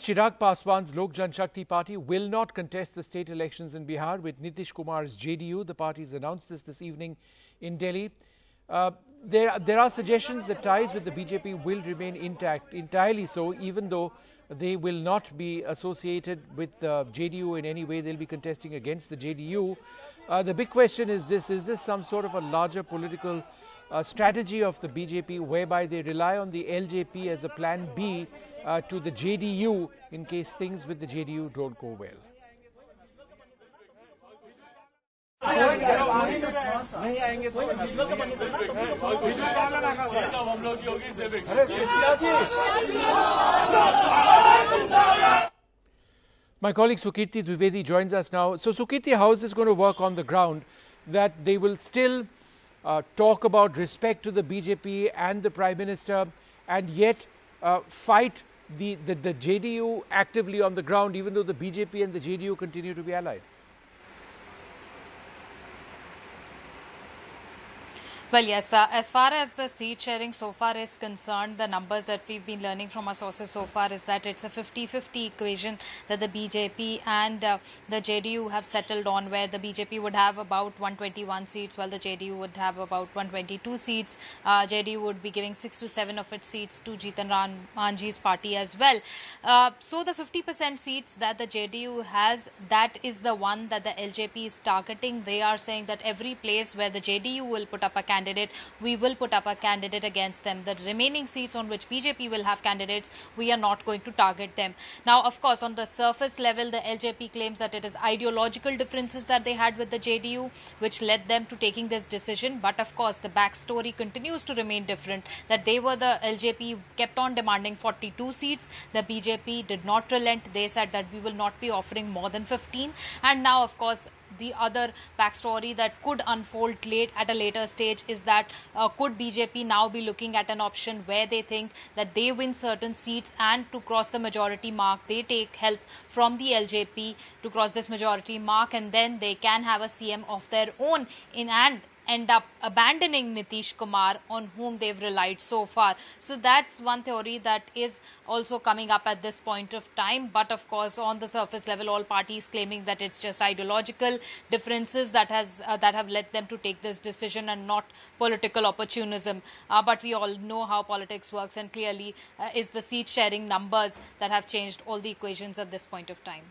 Chirag Paswan's Lok Janshakti party will not contest the state elections in Bihar with Nitish Kumar's JDU. The party has announced this evening in Delhi. There are suggestions that ties with the BJP will remain intact, entirely so, even though they will not be associated with the JDU in any way. They'll be contesting against the JDU. The big question is this some sort of a larger political strategy of the BJP whereby they rely on the LJP as a plan B to the JDU in case things with the JDU don't go well? My colleague Sukirti Dwivedi joins us now. So Sukirti, how is this going to work on the ground, that they will still talk about respect to the BJP and the Prime Minister and yet fight the JDU actively on the ground, even though the BJP and the JDU continue to be allied? Well, yes, as far as the seat sharing so far is concerned, the numbers that we've been learning from our sources so far is that it's a 50-50 equation that the BJP and the JDU have settled on, where the BJP would have about 121 seats while the JDU would have about 122 seats. JDU would be giving 6 to 7 of its seats to Jitan Manjhi's party as well. So the 50% seats that the JDU has, that is the one that the LJP is targeting. They are saying that every place where the JDU will put up a candidate, we will put up a candidate against them. The remaining seats on which BJP will have candidates, we are not going to target them. Now, of course, on the surface level, the LJP claims that it is ideological differences that they had with the JDU which led them to taking this decision. But of course, the backstory continues to remain different, that they were, the LJP kept on demanding 42 seats. The BJP did not relent. They said that we will not be offering more than 15. And now, of course, the other backstory that could unfold at a later stage is that could BJP now be looking at an option where they think that they win certain seats, and to cross the majority mark, they take help from the LJP to cross this majority mark, and then they can have a CM of their own and end up abandoning Nitish Kumar, on whom they've relied so far. So that's one theory that is also coming up at this point of time. But of course, on the surface level, all parties claiming that it's just ideological differences that have led them to take this decision and not political opportunism. But we all know how politics works, and clearly is the seat sharing numbers that have changed all the equations at this point of time.